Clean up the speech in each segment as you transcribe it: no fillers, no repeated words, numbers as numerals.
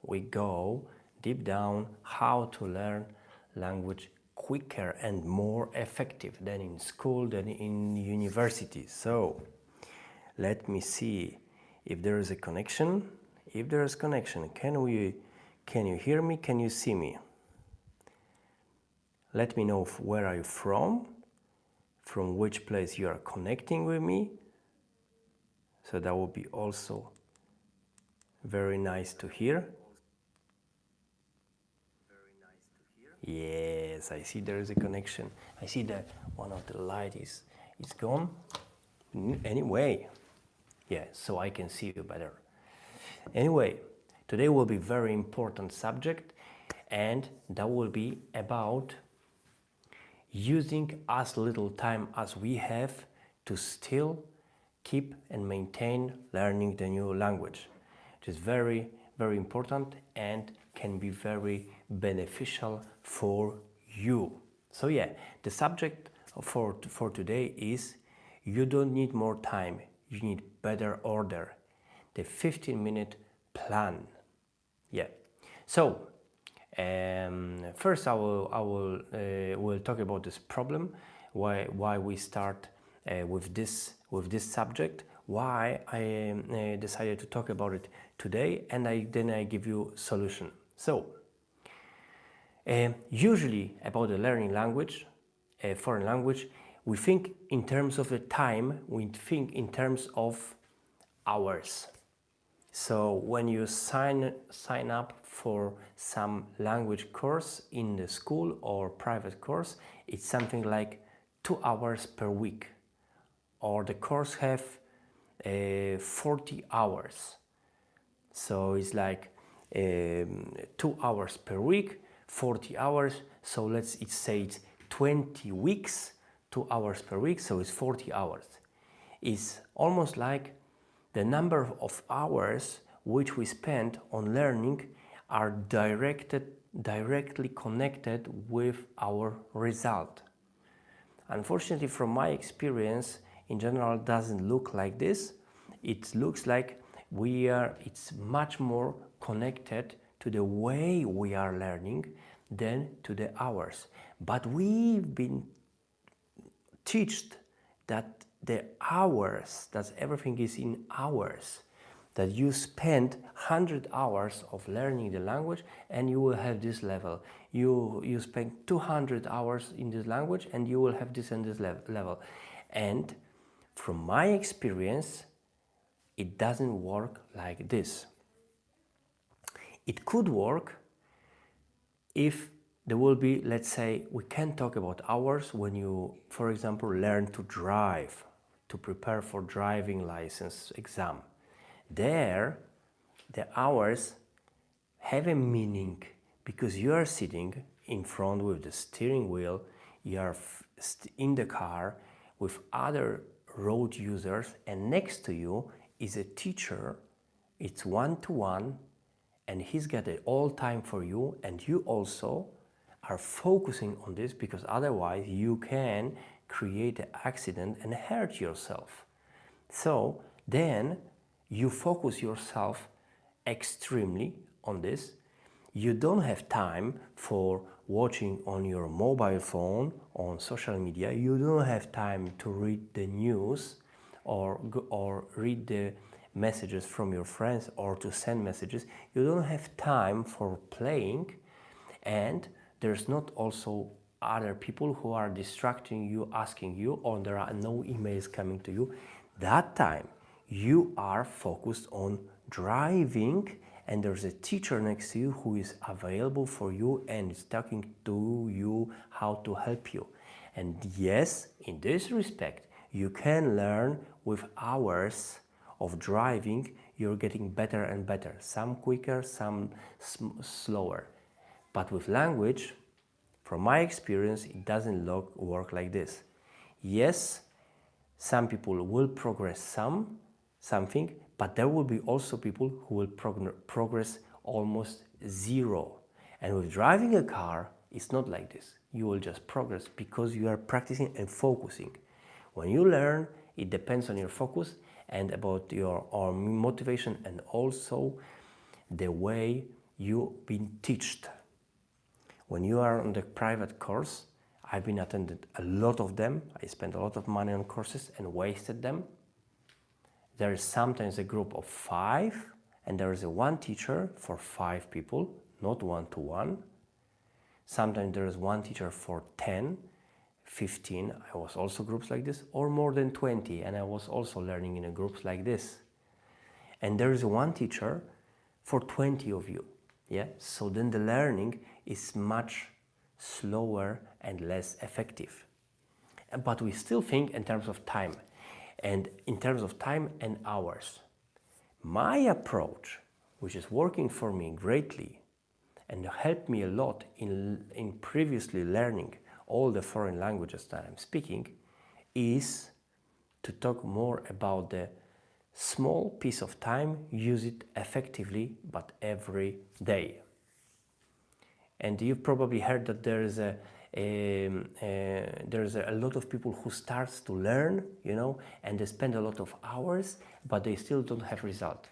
we go deep down how to learn language quicker and more effective than in school, than in university. So let me see if there is a connection. If there is connection, can you hear me? Can you see me? Let me know where are you from which place you are connecting with me. So that would be also very nice to hear. Yes, I see there is a connection. I see that one of the light is gone. Anyway, yeah, so I can see you better. Anyway, today will be very important subject, and that will be about using as little time as we have to still keep and maintain learning the new language. It is very, very important and can be very beneficial for you. So yeah, the subject for today is you don't need more time, you need better order. The 15-minute plan. Yeah. So first I will talk about this problem, why we start with this subject, why I decided to talk about it today, and then I give you solution. So usually about the learning language, foreign language, we think in terms of the time, we think in terms of hours. So when you sign up for some language course in the school or private course, it's something like 2 hours per week, or the course have 40 hours. So it's like 2 hours per week, 40 hours. So let's say it's 20 weeks, 2 hours per week, so it's 40 hours. It's almost like the number of hours which we spend on learning are directly connected with our result. Unfortunately, from my experience, in general, it doesn't look like this. It looks like it's much more connected to the way we are learning than to the hours. But we've been taught that the hours, that everything is in hours, that you spend 100 hours of learning the language and you will have this level. You spend 200 hours in this language and you will have this and this level. And from my experience, it doesn't work like this. It could work if there will be, let's say, we can talk about hours when you, for example, learn to drive, to prepare for driving license exam. There, the hours have a meaning because you are sitting in front with the steering wheel, you are in the car with other road users, and next to you is a teacher. It's one-to-one, and he's got it all time for you, and you also are focusing on this because otherwise you can create an accident and hurt yourself. So then you focus yourself extremely on this. You don't have time for watching on your mobile phone, on social media. You don't have time to read the news or read the messages from your friends or to send messages. You don't have time for playing, and there's not also other people who are distracting you, asking you, or there are no emails coming to you. That time you are focused on driving, and there's a teacher next to you who is available for you and is talking to you how to help you. And yes, in this respect, you can learn with hours of driving. You're getting better and better, some quicker, some slower. But with language, from my experience, it doesn't work like this. Yes, some people will progress something, but there will be also people who will progress almost zero. And with driving a car, it's not like this. You will just progress because you are practicing and focusing. When you learn, it depends on your focus and about your motivation, and also the way you've been taught. When you are on the private course, I've been attended a lot of them. I spent a lot of money on courses and wasted them. There is sometimes a group of 5, and there is a one teacher for 5 people, not one-to-one. Sometimes there is one teacher for 10, 15. I was also groups like this, or more than 20, and I was also learning in a groups like this. And there is one teacher for 20 of you. Yeah, so then the learning is much slower and less effective. But we still think in terms of time, and in terms of time and hours. My approach, which is working for me greatly and helped me a lot in previously learning all the foreign languages that I'm speaking, is to talk more about the small piece of time, use it effectively, but every day. And you've probably heard that there's a lot of people who starts to learn, and they spend a lot of hours, but they still don't have result.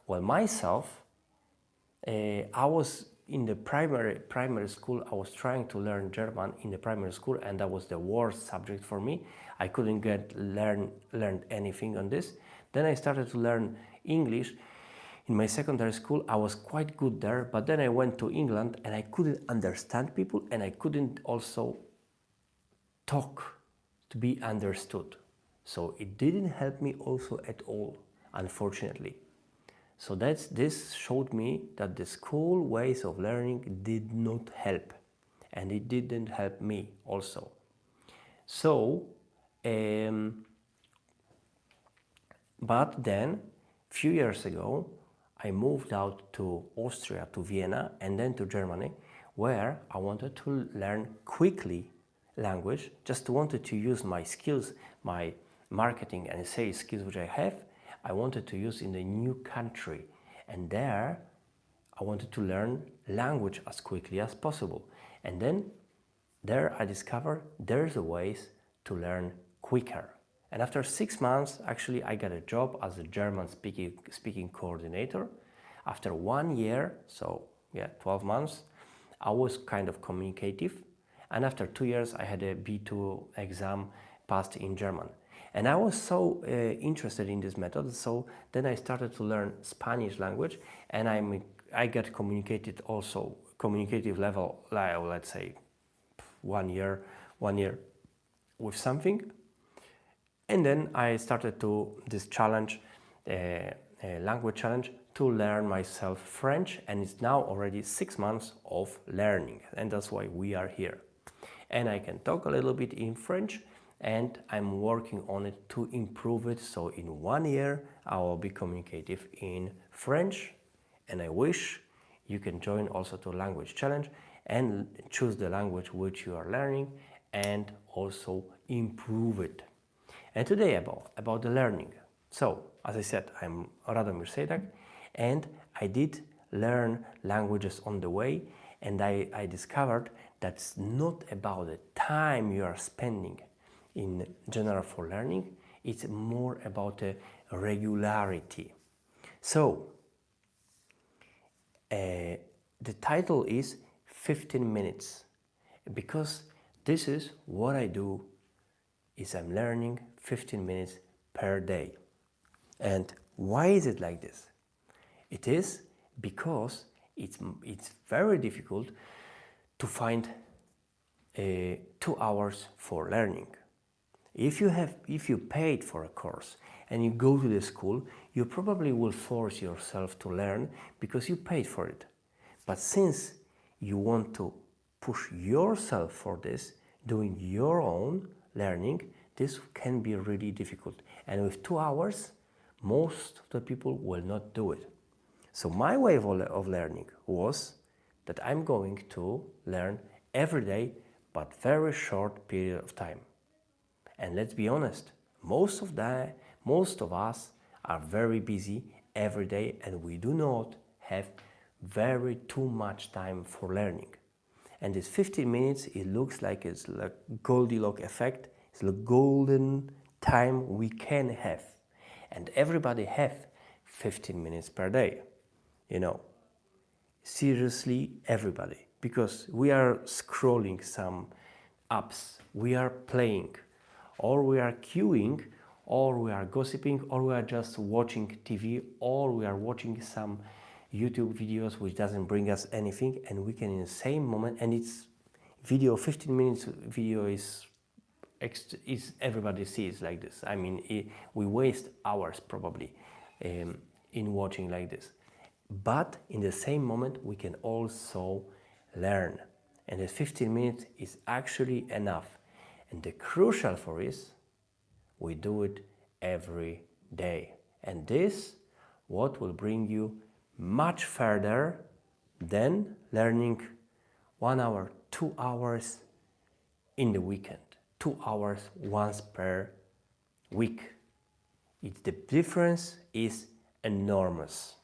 Well, myself, I was in the primary school. I was trying to learn German in the primary school, and that was the worst subject for me. I couldn't learn anything on this. Then I started to learn English. In my secondary school, I was quite good there, but then I went to England and I couldn't understand people, and I couldn't also talk to be understood. So it didn't help me also at all, unfortunately. So this showed me that the school ways of learning did not help, and it didn't help me also. So, but then, few years ago, I moved out to Austria, to Vienna, and then to Germany, where I wanted to learn quickly language, just wanted to use my skills, my marketing and sales skills which I have, I wanted to use in the new country. And there, I wanted to learn language as quickly as possible. And then, there I discovered there's a ways to learn quicker. And after 6 months, actually, I got a job as a German speaking coordinator. After 1 year, so 12 months, I was kind of communicative. And after 2 years, I had a B2 exam passed in German. And I was so interested in this method, so then I started to learn Spanish language, and I got communicative level, let's say 1 year with something. And then I started this challenge, language challenge, to learn myself French, and it's now already 6 months of learning, and that's why we are here. And I can talk a little bit in French, and I'm working on it to improve it, so in 1 year I will be communicative in French, and I wish you can join also to language challenge and choose the language which you are learning and also improve it. And today about the learning. So, as I said, I'm Radomir Sejdak, and I did learn languages on the way, and I discovered that's not about the time you are spending in general for learning, it's more about the regularity. So, the title is 15 minutes, because this is what I do, is I'm learning 15 minutes per day. And why is it like this? It is because it's very difficult to find 2 hours for learning. If you paid for a course and you go to the school, you probably will force yourself to learn because you paid for it. But since you want to push yourself for this, doing your own learning, this can be really difficult. And with 2 hours, most of the people will not do it. So my way of learning was that I'm going to learn every day, but very short period of time. And let's be honest, most of us are very busy every day, and we do not have very too much time for learning. And this 15 minutes, it looks like it's like Goldilocks effect. It's the golden time we can have. And everybody have 15 minutes per day, seriously everybody, because we are scrolling some apps, we are playing, or we are queuing, or we are gossiping, or we are just watching TV, or we are watching some YouTube videos which doesn't bring us anything, and we can in the same moment, and it's video, 15 minutes video is everybody sees like this. I mean, we waste hours probably in watching like this. But in the same moment, we can also learn. And the 15 minutes is actually enough. And the crucial for is, we do it every day. And this, what will bring you much further than learning 1 hour, 2 hours in the weekend, 2 hours once per week. The difference is enormous.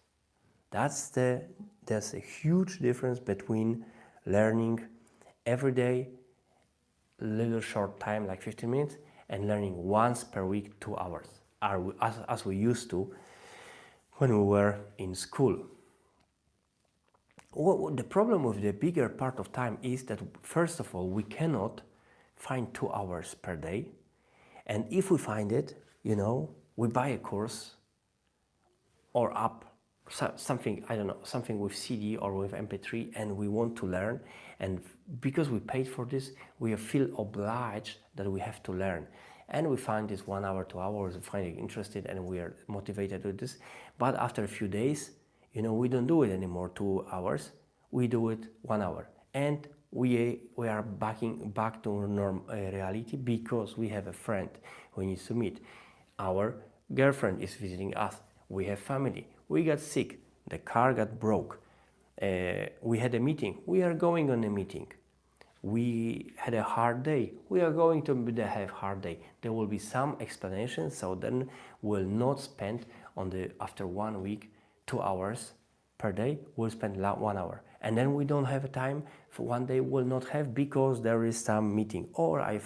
There's a huge difference between learning every day, little short time like 15 minutes, and learning once per week 2 hours, as we used to when we were in school. The problem with the bigger part of time is that, first of all, we cannot find 2 hours per day. And if we find it, we buy a course or app, something, I don't know, something with CD or with MP3, and we want to learn. And because we paid for this, we feel obliged that we have to learn. And we find this 1 hour, 2 hours, we find it interested, and we are motivated with this. But after a few days, we don't do it anymore 2 hours, we do it 1 hour. And we are back to reality, because we have a friend who needs to meet. Our girlfriend is visiting us. We have family. We got sick. The car got broke. We had a meeting. We are going on a meeting. We had a hard day. We are going to have a hard day. There will be some explanation, so then we'll not spend after 1 week 2 hours per day. We'll spend 1 hour. And then we don't have a time for 1 day, we'll not have, because there is some meeting, or I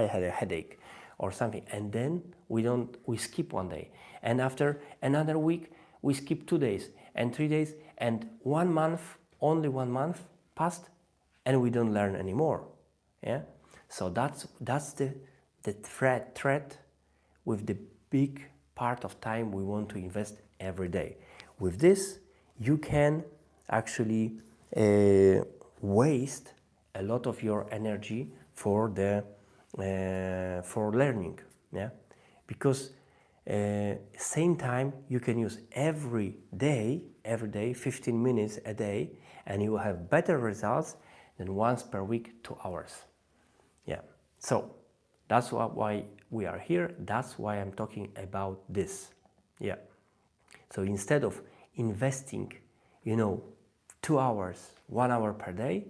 had a headache or something, and then we skip 1 day. And after another week, we skip 2 days and 3 days, and 1 month, only 1 month passed, and we don't learn anymore. Yeah. So that's the threat with the big part of time we want to invest every day. With this, you can actually waste a lot of your energy for learning. Yeah. Because same time you can use every day 15 minutes a day, and you will have better results than once per week 2 hours. Yeah. So that's why we are here. That's why I'm talking about this. Yeah. So instead of investing 2 hours, 1 hour per day,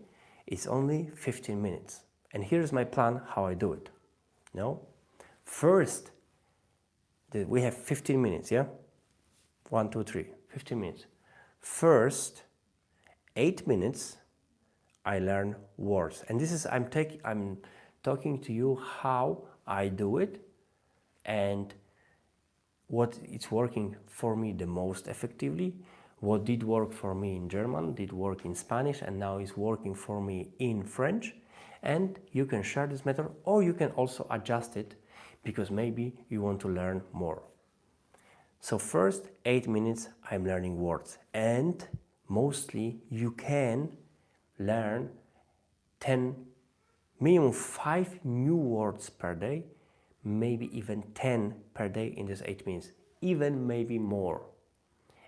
it's only 15 minutes. And here's my plan how I do it. First, we have 15 minutes, yeah? 1, 2, 3, 15 minutes. First, 8 minutes, I learn words. And this is, I'm talking to you how I do it, and what is working for me the most effectively, what did work for me in German, did work in Spanish, and now is working for me in French. And you can share this method, or you can also adjust it, because maybe you want to learn more. So first 8 minutes I'm learning words, and mostly you can learn minimum 5 new words per day, maybe even 10 per day in these 8 minutes, even maybe more.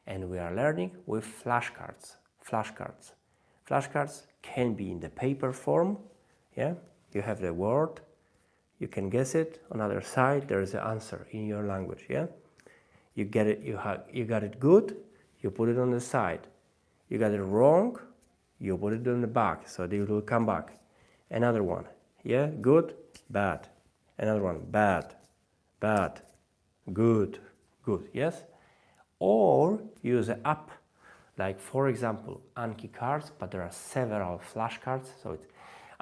And we are learning with flashcards. Flashcards can be in the paper form. Yeah, you have the word, you can guess it. On the other side, there is the answer in your language. Yeah, you get it. You got it good. You put it on the side. You got it wrong. You put it on the back, so they will come back. Another one. Yeah, good, bad. Another one, bad, good. Yes. Or use an app, like for example Anki cards, but there are several flashcards, so it's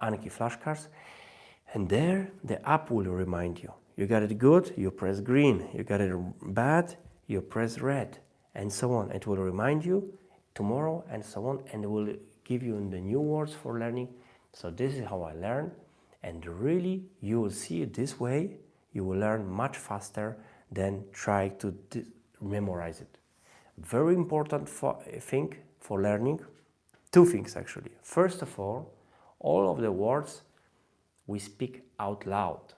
Anki flashcards, and there the app will remind you. You got it good, you press green. You got it bad, you press red, and so on. It will remind you tomorrow, and so on, and will give you the new words for learning. So this is how I learn, and really you will see it this way, you will learn much faster than try to memorize it. Very important thing for learning, two things actually. First of all of the words we speak out loud.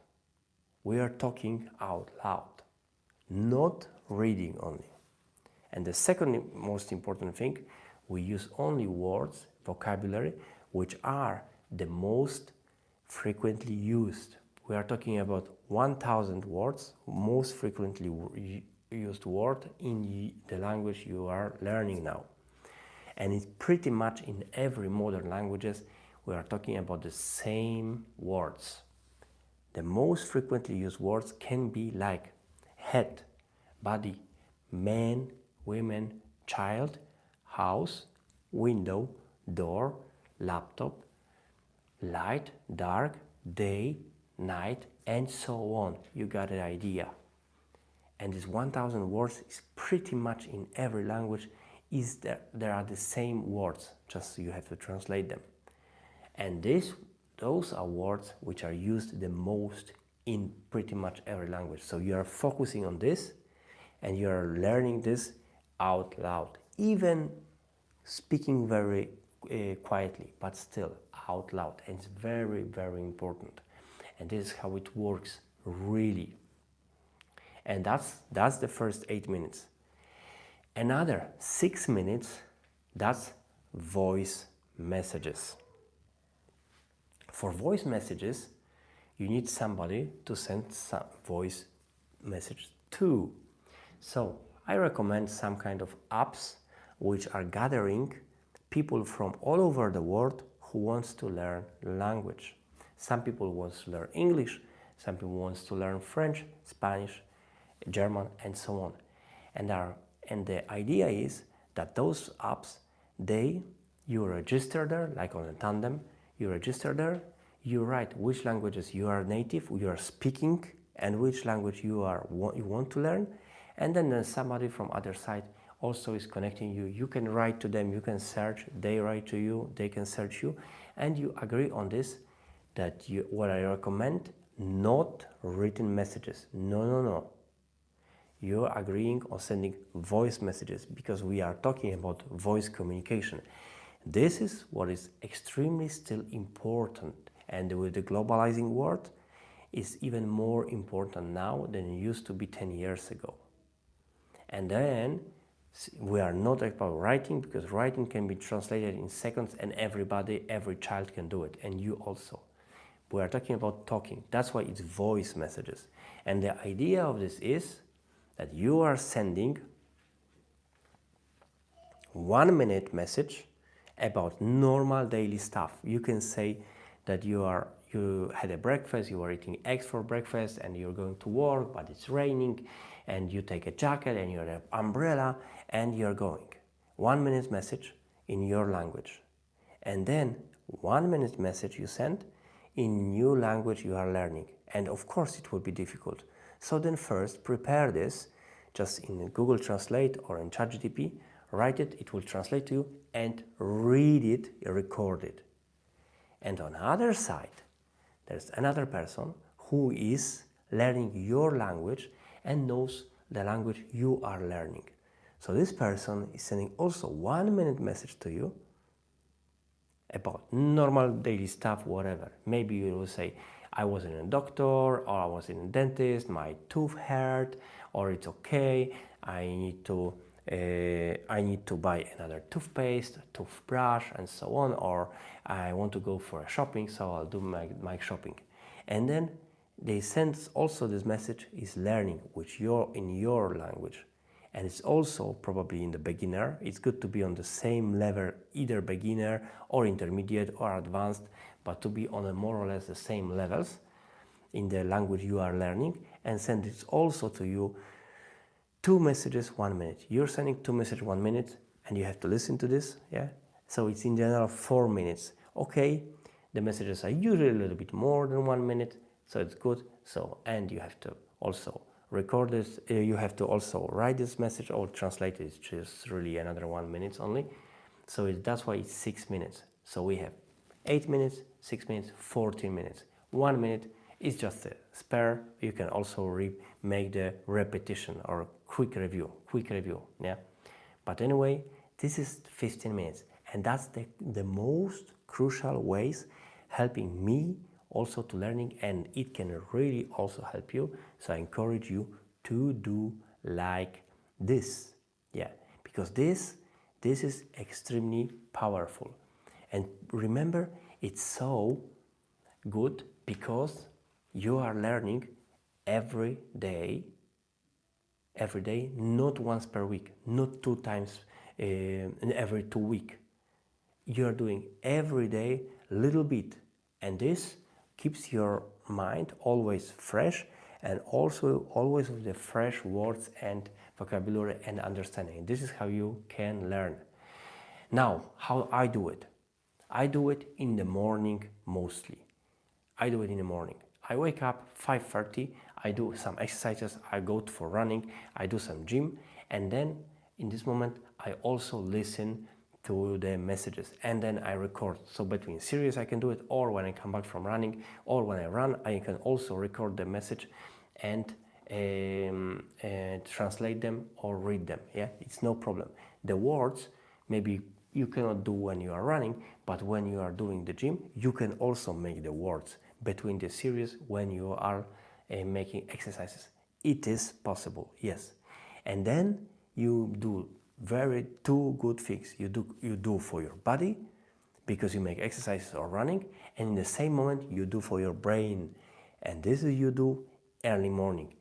We are talking out loud, not reading only. And the second most important thing, we use only words, vocabulary, which are the most frequently used. We are talking about 1,000 words, most frequently used word in the language you are learning now. And it's pretty much in every modern languages, we are talking about the same words. The most frequently used words can be like head, body, man, women, child, house, window, door, laptop, light, dark, day, night, and so on. You got an idea. And this 1,000 words is pretty much in every language. There are the same words, just you have to translate them. And those are words which are used the most in pretty much every language. So you are focusing on this and you are learning this out loud, even speaking very quietly, but still out loud. And it's very, very important. And this is how it works really. And that's the first 8 minutes. Another 6 minutes, that's voice messages. For voice messages, you need somebody to send some voice message to. So I recommend some kind of apps which are gathering people from all over the world who wants to learn language. Some people want to learn English, some people want to learn French, Spanish, German, and so on. And the idea is that those apps, you register there, like on a tandem, you register there, you write which languages you are native, you are speaking, and which language you want to learn, and then somebody from other side also is connecting you. You can write to them, you can search, they write to you, they can search you, and you agree on this, that what I recommend, not written messages. No. You're agreeing on sending voice messages, because we are talking about voice communication. This is what is extremely still important, and with the globalizing world, is even more important now than it used to be 10 years ago. And then we are not about writing, because writing can be translated in seconds, and every child can do it, and you also. We are talking about talking. That's why it's voice messages. And the idea of this is that you are sending 1 minute message about normal daily stuff. You can say that you had a breakfast, you are eating eggs for breakfast, and you're going to work, but it's raining, and you take a jacket and you have an umbrella, and you're going. 1 minute message in your language. And then 1 minute message you send in new language you are learning. And of course it will be difficult. So then first prepare this, just in Google Translate or in ChatGPT, write it, it will translate to you, and read it, record it. And on the other side, there's another person who is learning your language and knows the language you are learning. So this person is sending also 1 minute message to you about normal daily stuff, whatever. Maybe you will say, I was in a doctor, or I was in a dentist, my tooth hurt, or it's okay, I need to buy another toothpaste, toothbrush, and so on, or I want to go for a shopping, so I'll do my shopping. And then they send also this message is learning, which you're in your language. And it's also probably in the beginner. It's good to be on the same level, either beginner or intermediate or advanced, but to be on a more or less the same levels in the language you are learning, and send it also to you 2 messages 1 minute. You're sending 2 messages 1 minute, and you have to listen to this, yeah? So it's in general 4 minutes. Okay, the messages are usually a little bit more than 1 minute, so it's good. So, and you have to also record this. You have to also write this message or translate it. It's just really another 1 minute only. So that's why it's 6 minutes. So we have 8 minutes, 6 minutes, 14 minutes. 1 minute is just a spare. You can also make the repetition or quick review, yeah. But anyway, this is 15 minutes, and that's the most crucial ways helping me also to learning, and it can really also help you. So I encourage you to do like this, yeah, because this is extremely powerful. And remember, it's so good because you are learning every day, not once per week, not 2 times every 2 weeks. You are doing every day little bit, and this keeps your mind always fresh, and also always with the fresh words and vocabulary and understanding. This is how you can learn. Now, how I do it? I do it in the morning mostly. I do it in the morning. I wake up 5:30, I do some exercises, I go for running, I do some gym, and then in this moment I also listen to the messages, and then I record. So between series I can do it, or when I come back from running, or when I run, I can also record the message and translate them or read them. Yeah, it's no problem. The words maybe you cannot do when you are running, but when you are doing the gym, you can also make the words between the series when you are making exercises. It is possible, yes. And then you do two good things. You do for your body, because you make exercises or running, and in the same moment you do for your brain, and this is you do early morning.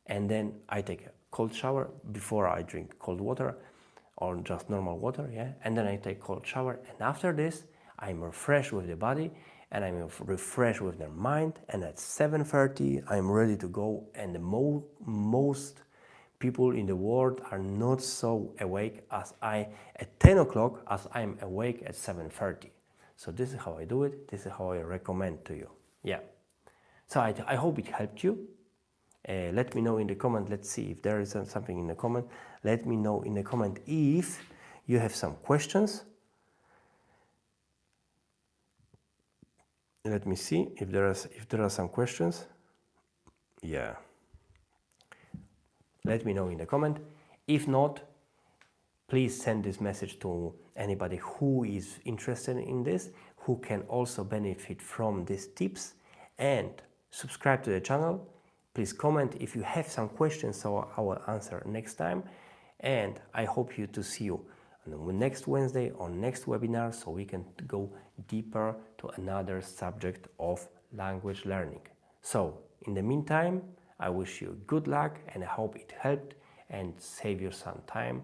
And then I take a cold shower before I drink cold water or just normal water, yeah, and then I take cold shower, and after this I'm refreshed with the body and I'm refreshed with the mind, and at 7:30 I'm ready to go. And the most people in the world are not so awake as I at 10 o'clock as I'm awake at 7:30. So this is how I do it. This is how I recommend to you. Yeah. So I hope it helped you. Let me know in the comment. Let's see if there is something in the comment. Let me know in the comment if you have some questions. Let me see if there are some questions. Yeah. Let me know in the comment. If not, please send this message to anybody who is interested in this, who can also benefit from these tips, and subscribe to the channel. Please comment if you have some questions, so I will answer next time. And I hope to see you on next Wednesday or next webinar, so we can go deeper to another subject of language learning. So in the meantime, I wish you good luck, and I hope it helped and save you some time.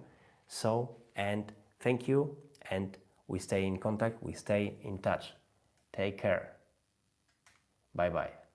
So, and thank you, and we stay in contact, we stay in touch. Take care. Bye bye.